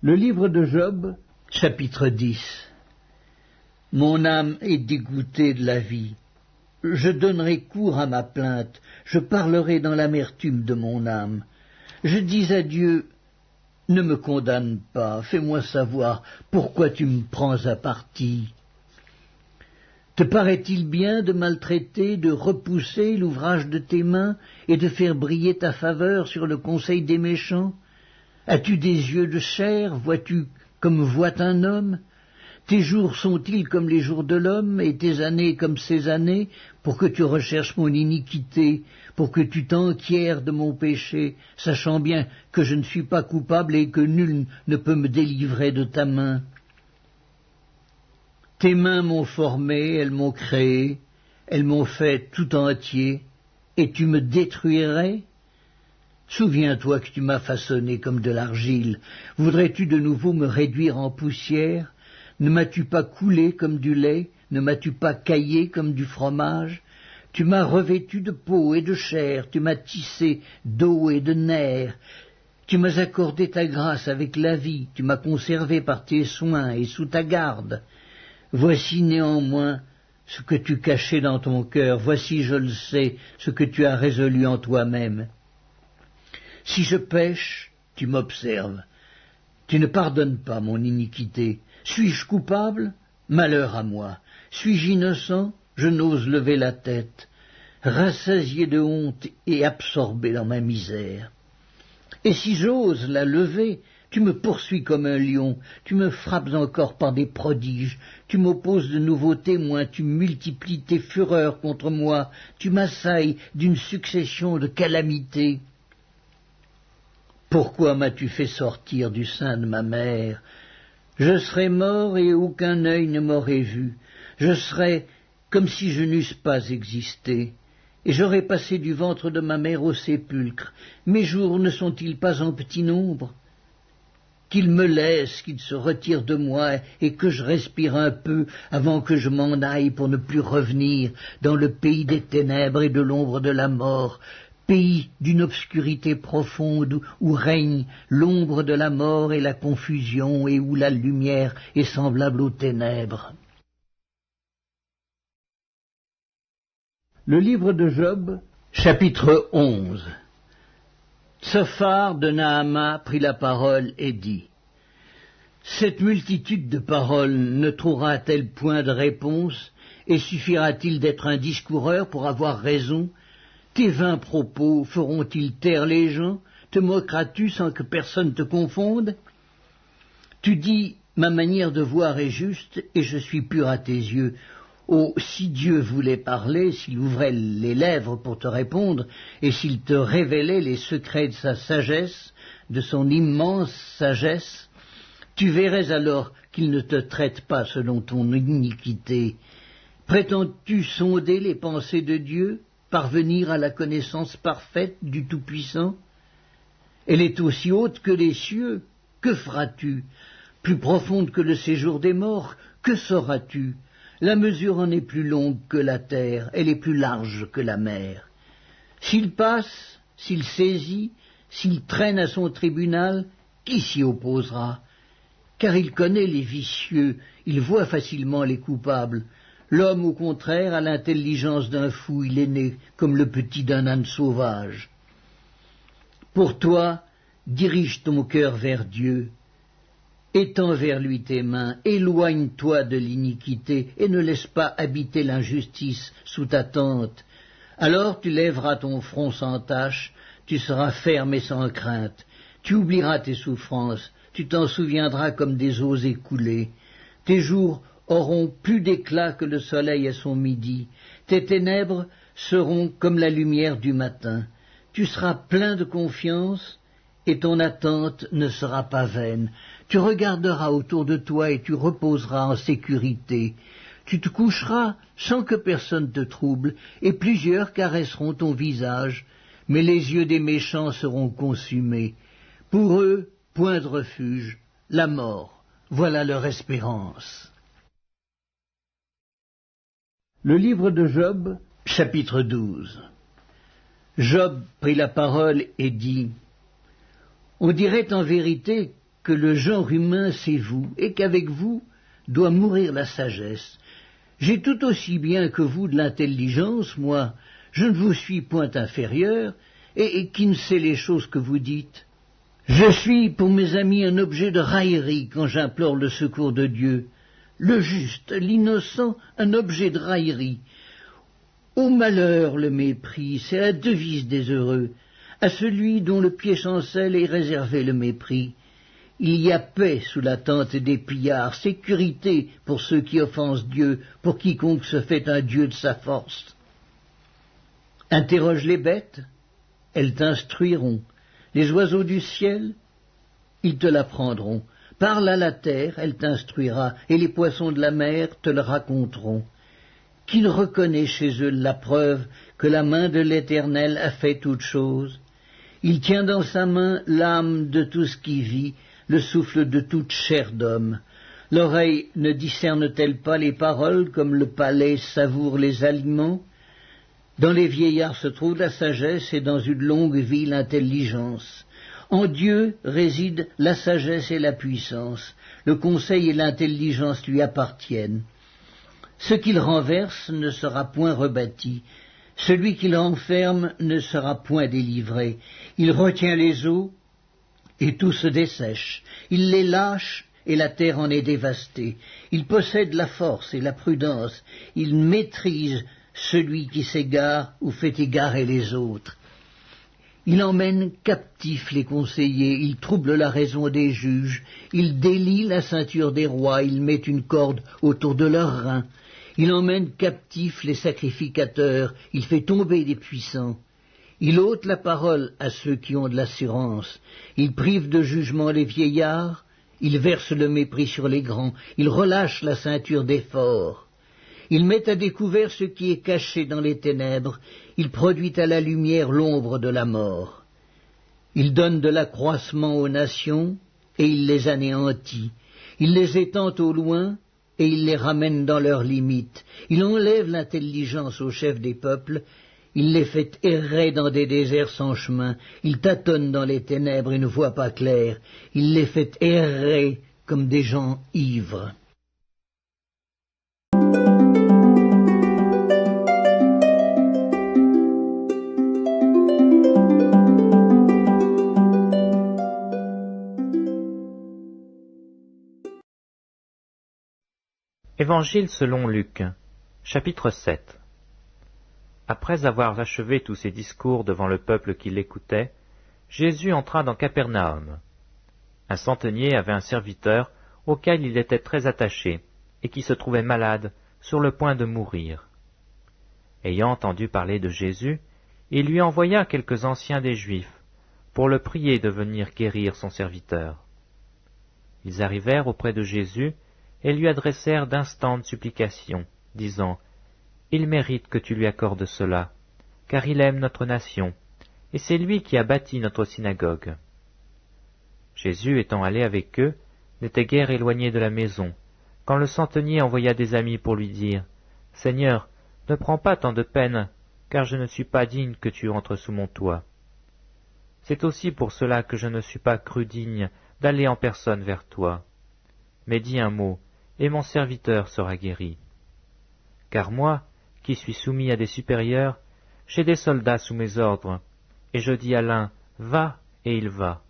Le livre de Job, chapitre 10. Mon âme est dégoûtée de la vie. Je donnerai cours à ma plainte, je parlerai dans l'amertume de mon âme. Je dis à Dieu, ne me condamne pas, fais-moi savoir pourquoi tu me prends à partie. Te paraît-il bien de maltraiter, de repousser l'ouvrage de tes mains et de faire briller ta faveur sur le conseil des méchants? As-tu des yeux de chair, vois-tu comme voit un homme? Tes jours sont-ils comme les jours de l'homme, et tes années comme ses années, pour que tu recherches mon iniquité, pour que tu t'enquières de mon péché, sachant bien que je ne suis pas coupable et que nul ne peut me délivrer de ta main? Tes mains m'ont formé, elles m'ont créé, elles m'ont fait tout entier, et tu me détruirais? Souviens-toi que tu m'as façonné comme de l'argile. Voudrais-tu de nouveau me réduire en poussière? Ne m'as-tu pas coulé comme du lait? Ne m'as-tu pas caillé comme du fromage? Tu m'as revêtu de peau et de chair, tu m'as tissé d'eau et de nerfs. Tu m'as accordé ta grâce avec la vie, tu m'as conservé par tes soins et sous ta garde. Voici néanmoins ce que tu cachais dans ton cœur, voici, je le sais, ce que tu as résolu en toi-même. Si je pêche, tu m'observes. Tu ne pardonnes pas mon iniquité. Suis-je coupable? Malheur à moi. Suis-je innocent? Je n'ose lever la tête. Rassasié de honte et absorbé dans ma misère. Et si j'ose la lever, tu me poursuis comme un lion, tu me frappes encore par des prodiges, tu m'opposes de nouveaux témoins, tu multiplies tes fureurs contre moi, tu m'assailles d'une succession de calamités. Pourquoi m'as-tu fait sortir du sein de ma mère? Je serais mort et aucun œil ne m'aurait vu. Je serais comme si je n'eusse pas existé. Et j'aurais passé du ventre de ma mère au sépulcre. Mes jours ne sont-ils pas en petit nombre? Qu'il me laisse, qu'il se retire de moi et que je respire un peu avant que je m'en aille pour ne plus revenir dans le pays des ténèbres et de l'ombre de la mort, pays d'une obscurité profonde où règne l'ombre de la mort et la confusion et où la lumière est semblable aux ténèbres. Le livre de Job, chapitre 11. Tsophar de Naama prit la parole et dit: Cette multitude de paroles ne trouvera-t-elle point de réponse, et suffira-t-il d'être un discoureur pour avoir raison? Tes vains propos feront-ils taire les gens? Te moqueras-tu sans que personne te confonde? Tu dis, ma manière de voir est juste, et je suis pur à tes yeux. Oh, si Dieu voulait parler, s'il ouvrait les lèvres pour te répondre, et s'il te révélait les secrets de sa sagesse, de son immense sagesse, tu verrais alors qu'il ne te traite pas selon ton iniquité. Prétends-tu sonder les pensées de Dieu, parvenir à la connaissance parfaite du Tout-Puissant? Elle est aussi haute que les cieux. Que feras-tu? Plus profonde que le séjour des morts. Que sauras-tu? La mesure en est plus longue que la terre, elle est plus large que la mer. S'il passe, s'il saisit, s'il traîne à son tribunal, qui s'y opposera? Car il connaît les vicieux, il voit facilement les coupables. L'homme, au contraire, a l'intelligence d'un fou, il est né comme le petit d'un âne sauvage. Pour toi, dirige ton cœur vers Dieu. Étends vers lui tes mains, éloigne-toi de l'iniquité, et ne laisse pas habiter l'injustice sous ta tente. Alors tu lèveras ton front sans tache, tu seras ferme et sans crainte. Tu oublieras tes souffrances, tu t'en souviendras comme des eaux écoulées. Tes jours auront plus d'éclat que le soleil à son midi. Tes ténèbres seront comme la lumière du matin. Tu seras plein de confiance, et ton attente ne sera pas vaine. Tu regarderas autour de toi et tu reposeras en sécurité. Tu te coucheras sans que personne te trouble, et plusieurs caresseront ton visage, mais les yeux des méchants seront consumés. Pour eux, point de refuge, la mort, voilà leur espérance. Le livre de Job, chapitre 12. Job prit la parole et dit: On dirait en vérité que le genre humain c'est vous, et qu'avec vous doit mourir la sagesse. J'ai tout aussi bien que vous de l'intelligence, moi, je ne vous suis point inférieur, et qui ne sait les choses que vous dites. Je suis pour mes amis un objet de raillerie quand j'implore le secours de Dieu. Le juste, l'innocent, un objet de raillerie. Au malheur le mépris, c'est la devise des heureux. À celui dont le pied chancelle est réservé le mépris. Il y a paix sous la tente des pillards, sécurité pour ceux qui offensent Dieu, pour quiconque se fait un Dieu de sa force. Interroge les bêtes, elles t'instruiront. Les oiseaux du ciel, ils te l'apprendront. Parle à la terre, elle t'instruira, et les poissons de la mer te le raconteront. Qu'il reconnaît chez eux la preuve que la main de l'Éternel a fait toutes choses. Il tient dans sa main l'âme de tout ce qui vit, le souffle de toute chair d'homme. L'oreille ne discerne-t-elle pas les paroles comme le palais savoure les aliments? Dans les vieillards se trouve la sagesse et dans une longue vie l'intelligence. En Dieu réside la sagesse et la puissance. Le conseil et l'intelligence lui appartiennent. Ce qu'il renverse ne sera point rebâti. Celui qu'il renferme ne sera point délivré. Il retient les eaux et tout se dessèche. Il les lâche et la terre en est dévastée. Il possède la force et la prudence. Il maîtrise celui qui s'égare ou fait égarer les autres. Il emmène captifs les conseillers, il trouble la raison des juges, il délie la ceinture des rois, il met une corde autour de leurs reins. Il emmène captifs les sacrificateurs, il fait tomber des puissants. Il ôte la parole à ceux qui ont de l'assurance. Il prive de jugement les vieillards, il verse le mépris sur les grands, il relâche la ceinture des forts. Il met à découvert ce qui est caché dans les ténèbres, il produit à la lumière l'ombre de la mort. Il donne de l'accroissement aux nations, et il les anéantit. Il les étend au loin, et il les ramène dans leurs limites. Il enlève l'intelligence aux chefs des peuples, il les fait errer dans des déserts sans chemin, il tâtonne dans les ténèbres et ne voit pas clair, il les fait errer comme des gens ivres. Évangile selon Luc, chapitre 7. Après avoir achevé tous ses discours devant le peuple qui l'écoutait, Jésus entra dans Capernaum. Un centenier avait un serviteur auquel il était très attaché et qui se trouvait malade, sur le point de mourir. Ayant entendu parler de Jésus, il lui envoya quelques anciens des Juifs pour le prier de venir guérir son serviteur. Ils arrivèrent auprès de Jésus et lui adressèrent d'instantes supplications, disant « Il mérite que tu lui accordes cela, car il aime notre nation, et c'est lui qui a bâti notre synagogue. » Jésus, étant allé avec eux, n'était guère éloigné de la maison, quand le centenier envoya des amis pour lui dire « Seigneur, ne prends pas tant de peine, car je ne suis pas digne que tu entres sous mon toit. C'est aussi pour cela que je ne suis pas cru digne d'aller en personne vers toi. Mais dis un mot, et mon serviteur sera guéri. Car moi, qui suis soumis à des supérieurs, j'ai des soldats sous mes ordres, et je dis à l'un, va, et il va,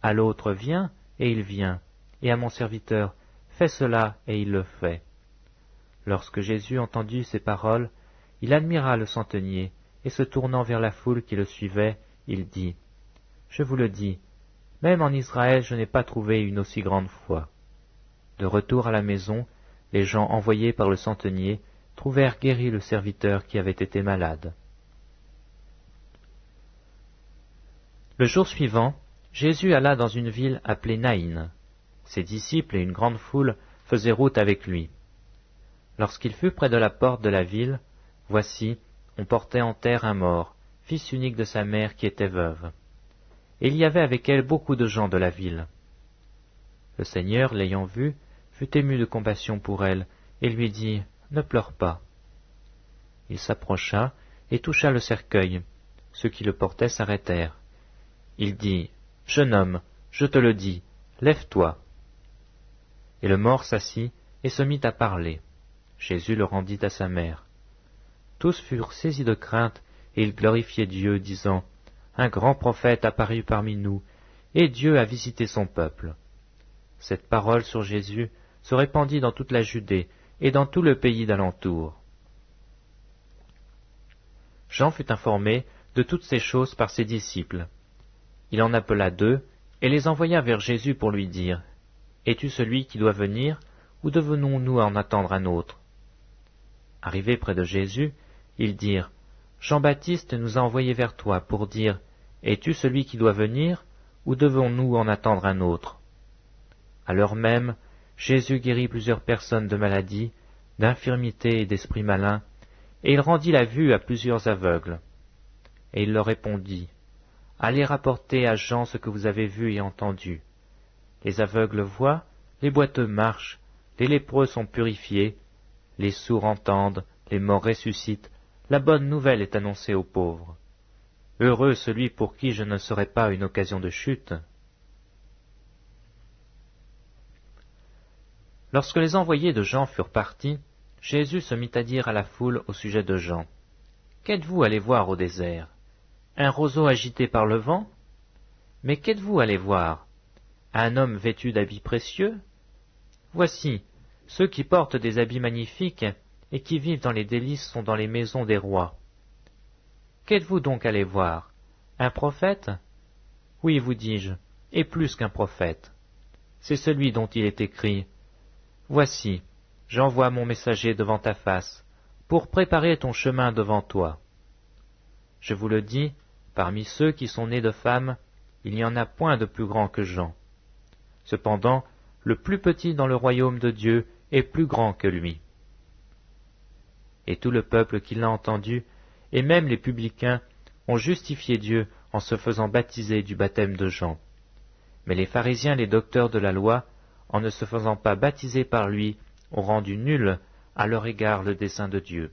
à l'autre, viens, et il vient, et à mon serviteur, fais cela, et il le fait. » Lorsque Jésus entendit ces paroles, il admira le centenier, et se tournant vers la foule qui le suivait, il dit, « Je vous le dis, même en Israël je n'ai pas trouvé une aussi grande foi. » De retour à la maison, les gens envoyés par le centenier trouvèrent guéri le serviteur qui avait été malade. Le jour suivant, Jésus alla dans une ville appelée Naïn. Ses disciples et une grande foule faisaient route avec lui. Lorsqu'il fut près de la porte de la ville, voici, on portait en terre un mort, fils unique de sa mère qui était veuve. Et il y avait avec elle beaucoup de gens de la ville. Le Seigneur, l'ayant vue, fut ému de compassion pour elle, et lui dit, « Ne pleure pas. » Il s'approcha et toucha le cercueil. Ceux qui le portaient s'arrêtèrent. Il dit, « Jeune homme, je te le dis, Lève-toi. Et le mort s'assit et se mit à parler. Jésus le rendit à sa mère. Tous furent saisis de crainte, et ils glorifiaient Dieu, disant, un grand prophète apparut parmi nous, et Dieu a visité son peuple. Cette parole sur Jésus se répandit dans toute la Judée et dans tout le pays d'alentour. Jean fut informé de toutes ces choses par ses disciples. Il en appela 2 et les envoya vers Jésus pour lui dire, « Es-tu celui qui doit venir, ou devons-nous en attendre un autre ?» Arrivés près de Jésus, ils dirent, « Jean-Baptiste nous a envoyés vers toi pour dire, « Es-tu celui qui doit venir, ou devons-nous en attendre un autre ?» À l'heure même, Jésus guérit plusieurs personnes de maladies, d'infirmités et d'esprits malins, et il rendit la vue à plusieurs aveugles. Et il leur répondit, « Allez rapporter à Jean ce que vous avez vu et entendu. Les aveugles voient, les boiteux marchent, les lépreux sont purifiés, les sourds entendent, les morts ressuscitent, la bonne nouvelle est annoncée aux pauvres. Heureux celui pour qui je ne serai pas une occasion de chute. » Lorsque les envoyés de Jean furent partis, Jésus se mit à dire à la foule au sujet de Jean, « Qu'êtes-vous allé voir au désert? Un roseau agité par le vent? Mais qu'êtes-vous allé voir? Un homme vêtu d'habits précieux? Voici, ceux qui portent des habits magnifiques et qui vivent dans les délices sont dans les maisons des rois. Qu'êtes-vous donc allé voir? Un prophète? Oui, vous dis-je, et plus qu'un prophète. C'est celui dont il est écrit, « Voici, j'envoie mon messager devant ta face, pour préparer ton chemin devant toi. » Je vous le dis, parmi ceux qui sont nés de femmes, il n'y en a point de plus grand que Jean. Cependant, le plus petit dans le royaume de Dieu est plus grand que lui. Et tout le peuple qui l'a entendu, et même les publicains, ont justifié Dieu en se faisant baptiser du baptême de Jean. Mais les pharisiens, les docteurs de la loi, en ne se faisant pas baptiser par lui, ont rendu nul à leur égard le dessein de Dieu.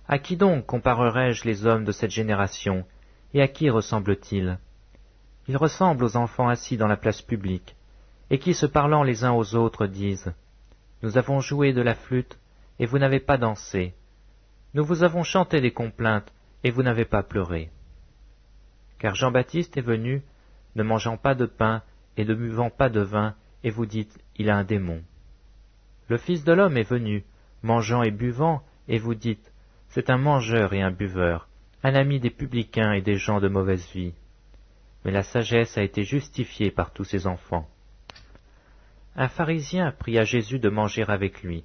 À qui donc comparerai-je les hommes de cette génération, et à qui ressemblent-ils? Ils ressemblent aux enfants assis dans la place publique, et qui, se parlant les uns aux autres, disent « Nous avons joué de la flûte, et vous n'avez pas dansé. Nous vous avons chanté des complaintes, et vous n'avez pas pleuré. » Car Jean-Baptiste est venu, ne mangeant pas de pain et ne buvant pas de vin, et vous dites « Il a un démon. » Le Fils de l'homme est venu, mangeant et buvant, et vous dites « C'est un mangeur et un buveur, un ami des publicains et des gens de mauvaise vie. » Mais la sagesse a été justifiée par tous ses enfants. Un pharisien pria Jésus de manger avec lui.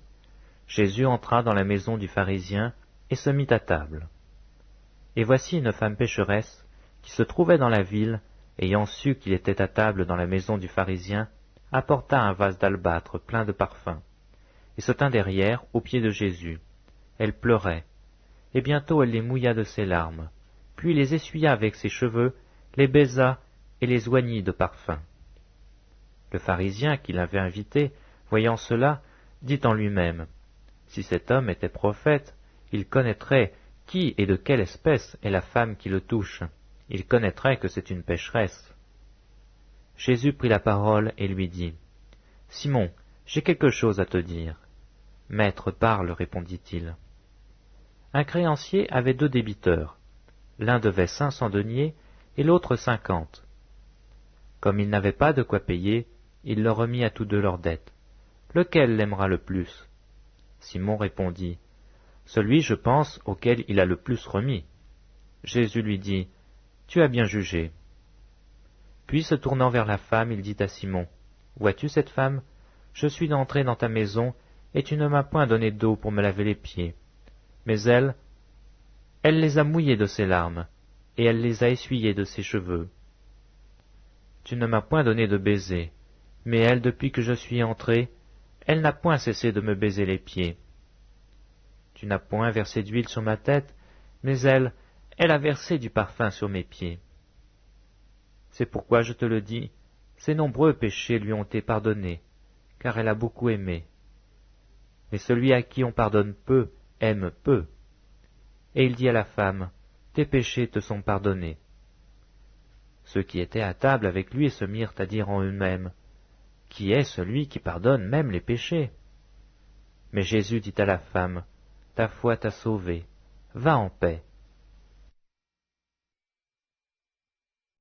Jésus entra dans la maison du pharisien et se mit à table. Et voici une femme pécheresse, qui se trouvait dans la ville, ayant su qu'il était à table dans la maison du pharisien, apporta un vase d'albâtre plein de parfums, et se tint derrière, aux pieds de Jésus. Elle pleurait, et bientôt elle les mouilla de ses larmes, puis les essuya avec ses cheveux, les baisa et les oignit de parfum. Le pharisien qui l'avait invité, voyant cela, dit en lui-même, « Si cet homme était prophète, il connaîtrait qui et de quelle espèce est la femme qui le touche. Il connaîtrait que c'est une pécheresse. » Jésus prit la parole et lui dit, « Simon, j'ai quelque chose à te dire. »« Maître, parle, répondit-il. » Un créancier avait 2 débiteurs. L'un devait 500 deniers et l'autre 50. Comme il n'avait pas de quoi payer, il leur remit à tous 2 leurs dettes. Lequel l'aimera le plus? Simon répondit, « Celui, je pense, auquel il a le plus remis. » Jésus lui dit, « Tu as bien jugé. » Puis se tournant vers la femme, il dit à Simon, « Vois-tu cette femme? Je suis entré dans ta maison, et tu ne m'as point donné d'eau pour me laver les pieds. Mais elle les a mouillés de ses larmes, et elle les a essuyés de ses cheveux. Tu ne m'as point donné de baiser, mais elle, depuis que je suis entré, elle n'a point cessé de me baiser les pieds. Tu n'as point versé d'huile sur ma tête, mais elle a versé du parfum sur mes pieds. C'est pourquoi je te le dis, ses nombreux péchés lui ont été pardonnés, car elle a beaucoup aimé. Mais celui à qui on pardonne peu, aime peu. Et il dit à la femme, tes péchés te sont pardonnés. Ceux qui étaient à table avec lui se mirent à dire en eux-mêmes, « Qui est celui qui pardonne même les péchés ?» Mais Jésus dit à la femme, « Ta foi t'a sauvée, va en paix,